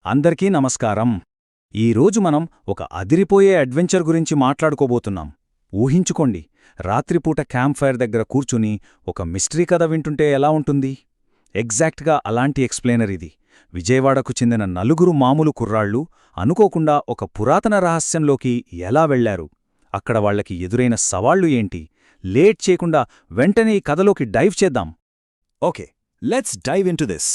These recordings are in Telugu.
అందరికీ నమస్కారం. ఈరోజు మనం ఒక అదిరిపోయే అడ్వెంచర్ గురించి మాట్లాడుకోబోతున్నాం. ఊహించుకోండి, రాత్రిపూట క్యాంప్ ఫైర్ దగ్గర కూర్చుని ఒక మిస్టరీ కథ వింటుంటే ఎలా ఉంటుంది? ఎగ్జాక్ట్గా అలాంటి ఎక్స్ప్లెయినర్ ఇది. విజయవాడకు చెందిన నలుగురు మామూలు కుర్రాళ్ళు అనుకోకుండా ఒక పురాతన రహస్యంలోకి ఎలా వెళ్లారు? అక్కడ వాళ్లకి ఎదురైన సవాళ్లు ఏంటి? లేట్ చేయకుండా వెంటనే ఈ కథలోకి డైవ్ చేద్దాం. Okay, let's dive into this.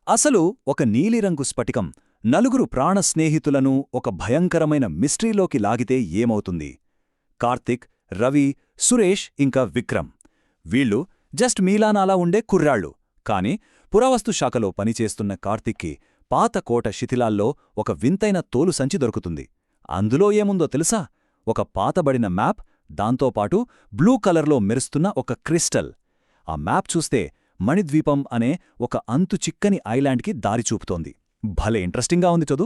అసలు ఒక నీలిరంగు స్ఫటికం నలుగురు ప్రాణ స్నేహితులను ఒక భయంకరమైన మిస్టరీలోకి లాగితే ఏమవుతుంది? కార్తిక్, రవి, సురేష్ ఇంకా విక్రమ్ వీళ్ళు జస్ట్ మీలానాలా ఉండే కుర్రాళ్ళు. కాని పురావస్తు శాఖలో పనిచేస్తున్న కార్తిక్కి పాత కోట శిథిలాల్లో ఒక వింతైన తోలు సంచి దొరుకుతుంది. అందులో ఏముందో తెలుసా? ఒక పాతబడిన మ్యాప్, దాంతోపాటు బ్లూ కలర్లో మెరుస్తున్న ఒక క్రిస్టల్. ఆ మ్యాప్ చూస్తే మణిద్వీపం అనే ఒక అంతు చిక్కని ఐలాండ్కి దారి చూపుతోంది. భలే ఇంట్రెస్టింగ్గా ఉంది చదు.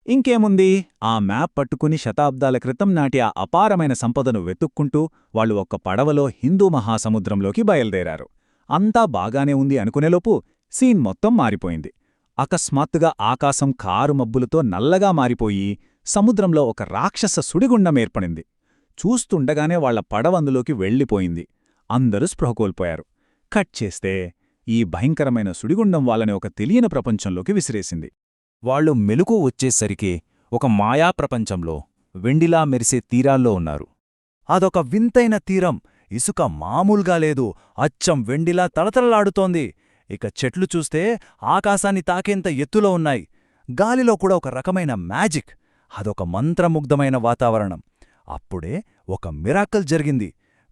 ఇంకేముంది, ఆ మ్యాప్ పట్టుకుని శతాబ్దాల క్రితం నాటి ఆ అపారమైన సంపదను వెతుక్కుంటూ వాళ్ళు ఒక్క పడవలో హిందూ మహాసముద్రంలోకి బయల్దేరారు. అంతా బాగానే ఉంది అనుకునేలోపు సీన్ మొత్తం మారిపోయింది. అకస్మాత్తుగా ఆకాశం కారు మబ్బులతో నల్లగా మారిపోయి సముద్రంలో ఒక రాక్షస సుడిగుండం ఏర్పడింది. చూస్తుండగానే వాళ్ల పడవందులోకి వెళ్ళిపోయింది. అందరూ స్పృహ కోల్పోయారు. కట్ చేస్తే ఈ భయంకరమైన సుడిగుండం వాళ్ళని ఒక తెలియని ప్రపంచంలోకి విసిరేసింది. వాళ్లు మెలుకు వచ్చేసరికి ఒక మాయా ప్రపంచంలో వెండిలా మెరిసే తీరాల్లో ఉన్నారు. అదొక వింతైన తీరం. ఇసుక మామూలుగా లేదు, అచ్చం వెండిలా తళతళలాడుతోంది. ఇక చెట్లు చూస్తే ఆకాశాన్ని తాకేంత ఎత్తులో ఉన్నాయి. గాలిలో కూడా ఒక రకమైన మ్యాజిక్. అదొక మంత్రముగ్ధమైన వాతావరణం. అప్పుడే ఒక మిరాకల్ జరిగింది.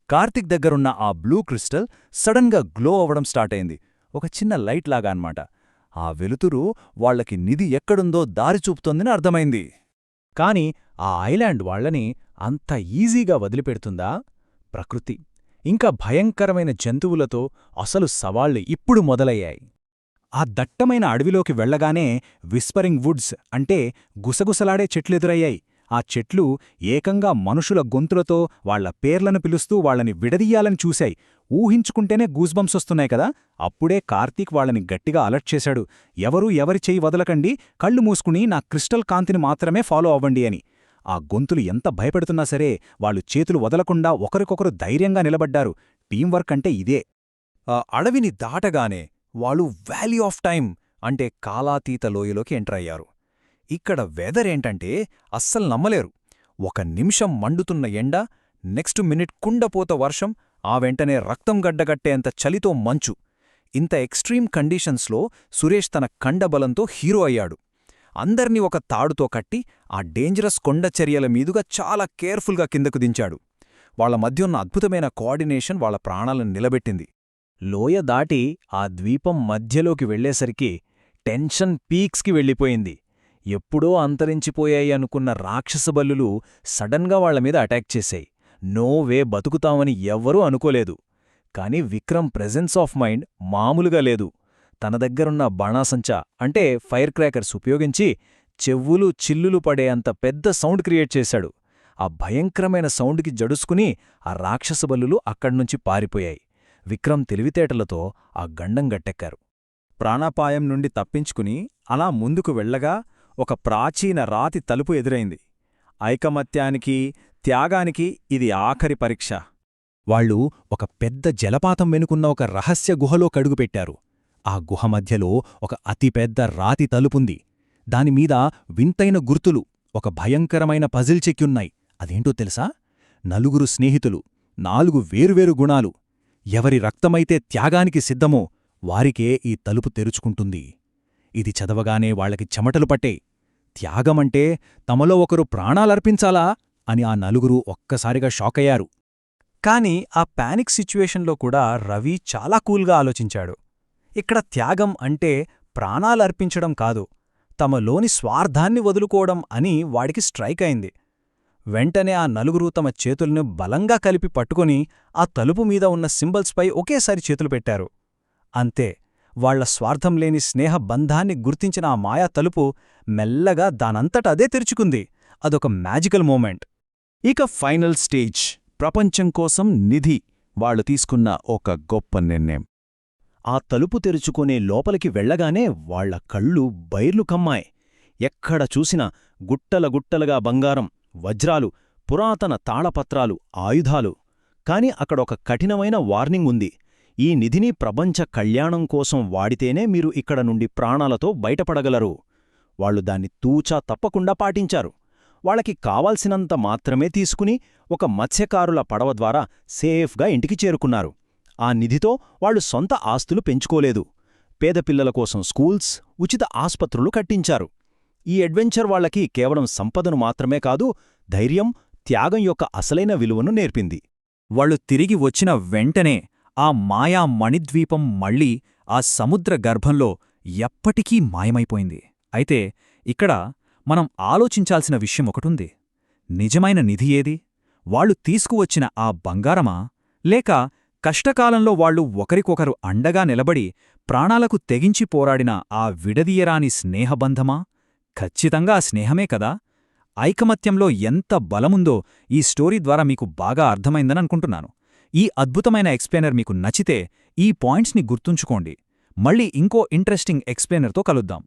కార్తిక్ దగ్గరున్న ఆ బ్లూ క్రిస్టల్ సడన్గా గ్లో అవ్వడం స్టార్ట్ అయింది. ఒక చిన్న లైట్ లాగా అన్నమాట. ఆ వెలుతురు వాళ్లకి నిధి ఎక్కడుందో దారి చూపుతోందని అర్థమైంది. కాని ఆ ఐలాండ్ వాళ్లని అంత ఈజీగా వదిలిపెడుతుందా? ప్రకృతి ఇంకా భయంకరమైన జంతువులతో అసలు సవాళ్లు ఇప్పుడు మొదలయ్యాయి. ఆ దట్టమైన అడవిలోకి వెళ్లగానే విస్పరింగ్ వుడ్స్ అంటే గుసగుసలాడే చెట్లెదురయ్యాయి. ఆ చెట్లు ఏకంగా మనుషుల గొంతులతో వాళ్ల పేర్లను పిలుస్తూ వాళ్లని విడదీయాలని చూశాయి. ఊహించుకుంటేనే గూస్బంప్సొస్తున్నాయి కదా. అప్పుడే కార్తీక్ వాళ్లని గట్టిగా అలర్ట్ చేశాడు. ఎవరి చెయ్యి వదలకండి, కళ్ళు మూసుకుని నా క్రిస్టల్ కాంతిని మాత్రమే ఫాలో అవ్వండి అని. ఆ గొంతులు ఎంత భయపెడుతున్నా సరే వాళ్ళు చేతులు వదలకుండా ఒకరికొకరు ధైర్యంగా నిలబడ్డారు. టీంవర్క్ అంటే ఇదే. ఆ అడవిని దాటగానే వాళ్ళు వ్యాలీ ఆఫ్ టైం అంటే కాలాతీత లోయలోకి ఎంటర్ అయ్యారు. ఇక్కడ వెదర్ ఏంటంటే అస్సలు నమ్మలేరు. ఒక నిమిషం మండుతున్న ఎండ, నెక్స్ట్ మినిట్ కుండపోత వర్షం, ఆ వెంటనే రక్తం గడ్డగట్టేంత చలితో మంచు. ఇంత ఎక్స్ట్రీమ్ కండీషన్స్లో సురేష్ తన కండబలంతో హీరో అయ్యాడు. అందర్నీ ఒక తాడుతో కట్టి ఆ డేంజరస్ కొండచర్యల మీదుగా చాలా కేర్ఫుల్గా కిందకు దించాడు. వాళ్ల మధ్యున్న అద్భుతమైన కోఆర్డినేషన్ వాళ్ల ప్రాణాలను నిలబెట్టింది. లోయ దాటి ఆ ద్వీపం మధ్యలోకి వెళ్లేసరికి టెన్షన్ పీక్స్కి వెళ్ళిపోయింది. ఎప్పుడో అంతరించిపోయాయి అనుకున్న రాక్షసబల్లులు సడన్గా వాళ్లమీద అటాక్ చేశాయి. నోవే బతుకుతామని ఎవ్వరూ అనుకోలేదు. కాని విక్రమ్ ప్రెజెన్స్ ఆఫ్ మైండ్ మామూలుగా లేదు. తన దగ్గరున్న బాణాసంచా అంటే ఫైర్ క్రాకర్స్ ఉపయోగించి చెవులు చిల్లులు పడే అంత పెద్ద సౌండ్ క్రియేట్ చేశాడు. ఆ భయంకరమైన సౌండ్కి జడుసుకుని ఆ రాక్షసబల్లులు అక్కడ్నుంచి పారిపోయాయి. విక్రమ్ తెలివితేటలతో ఆ గండం గట్టెక్కారు. ప్రాణాపాయం నుండి తప్పించుకుని అలా ముందుకు వెళ్లగా ఒక ప్రాచీన రాతి తలుపు ఎదురైంది. ఐకమత్యానికి, త్యాగానికి ఇది ఆఖరి పరీక్ష. వాళ్ళు ఒక పెద్ద జలపాతం వెనుకున్న ఒక రహస్య గుహలో కడుగుపెట్టారు. ఆ గుహ మధ్యలో ఒక అతిపెద్ద రాతి తలుపుంది. దానిమీద వింతైన గుర్తులు, ఒక భయంకరమైన పజిల్ చెక్యున్నాయి. అదేంటో తెలుసా? నలుగురు స్నేహితులు, 4 వేరువేరు గుణాలు. ఎవరి రక్తమైతే త్యాగానికి సిద్ధమో వారికే ఈ తలుపు తెరుచుకుంటుంది. ఇది చదవగానే వాళ్లకి చెమటలు పట్టే. త్యాగమంటే తమలో ఒకరు ప్రాణాలర్పించాలా అని ఆ నలుగురు ఒక్కసారిగా షాకయ్యారు. కాని ఆ పానిక్ సిచ్యువేషన్లో కూడా రవి చాలా కూల్గా ఆలోచించాడు. ఇక్కడ త్యాగం అంటే ప్రాణాలర్పించడం కాదు, తమలోని స్వార్థాన్ని వదులుకోవడం అని వాడికి స్ట్రైక్ అయింది. వెంటనే ఆ నలుగురు తమ చేతుల్ని బలంగా కలిపి పట్టుకుని ఆ తలుపు మీద ఉన్న సింబల్స్పై ఒకేసారి చేతులు పెట్టారు. అంతే, వాళ్ల స్వార్థం లేని స్నేహ బంధాన్ని గుర్తించిన ఆ మాయా తలుపు మెల్లగా దానంతట అదే తెరుచుకుంది. అదొక మ్యాజికల్ మూమెంట్. ఇక ఫైనల్ స్టేజ్, ప్రపంచం కోసం నిధి. వాళ్లు తీసుకున్న ఒక గొప్ప నిర్ణయం. ఆ తలుపు తెరుచుకునే లోపలికి వెళ్లగానే వాళ్ల కళ్ళు బైర్లు కమ్మాయి. ఎక్కడ చూసినా గుట్టలుగా బంగారం, వజ్రాలు, పురాతన తాళపత్రాలు, ఆయుధాలు. కాని అక్కడొక కఠినమైన వార్నింగ్ ఉంది. ఈ నిధిని ప్రపంచ కళ్యాణం కోసం వాడితేనే మీరు ఇక్కడ నుండి ప్రాణాలతో బయటపడగలరు. వాళ్లు దాన్ని తూచా తప్పకుండా పాటించారు. వాళ్ళకి కావాల్సినంత మాత్రమే తీసుకుని ఒక మత్స్యకారుల పడవ ద్వారా సేఫ్గా ఇంటికి చేరుకున్నారు. ఆ నిధితో వాళ్లు సొంత ఆస్తులు పెంచుకోలేదు. పేదపిల్లల కోసం స్కూల్స్, ఉచిత ఆస్పత్రులు కట్టించారు. ఈ అడ్వెంచర్ వాళ్లకి కేవలం సంపదను మాత్రమే కాదు, ధైర్యం, త్యాగం యొక్క అసలైన విలువను నేర్పింది. వాళ్ళు తిరిగి వచ్చిన వెంటనే ఆ మాయా మణిద్వీపం మళ్లీ ఆ సముద్ర గర్భంలో ఎప్పటికీ మాయమైపోయింది. అయితే ఇక్కడ మనం ఆలోచించాల్సిన విషయం ఒకటుంది. నిజమైన నిధి ఏది? వాళ్ళు తీసుకువచ్చిన ఆ బంగారమా, లేక కష్టకాలంలో వాళ్ళు ఒకరికొకరు అండగా నిలబడి ప్రాణాలకు తెగించి పోరాడిన ఆ విడదీయరాని స్నేహబంధమా? ఖచ్చితంగా స్నేహమే కదా. ఐకమత్యంలో ఎంత బలముందో ఈ స్టోరీ ద్వారా మీకు బాగా అర్థమైందననుకుంటున్నాను. ఈ అద్భుతమైన ఎక్స్ప్లెయినర్ మీకు నచ్చితే ఈ పాయింట్స్ని గుర్తుంచుకోండి. మళ్ళీ ఇంకో ఇంట్రెస్టింగ్ ఎక్స్ప్లెయినర్తో కలుద్దాం.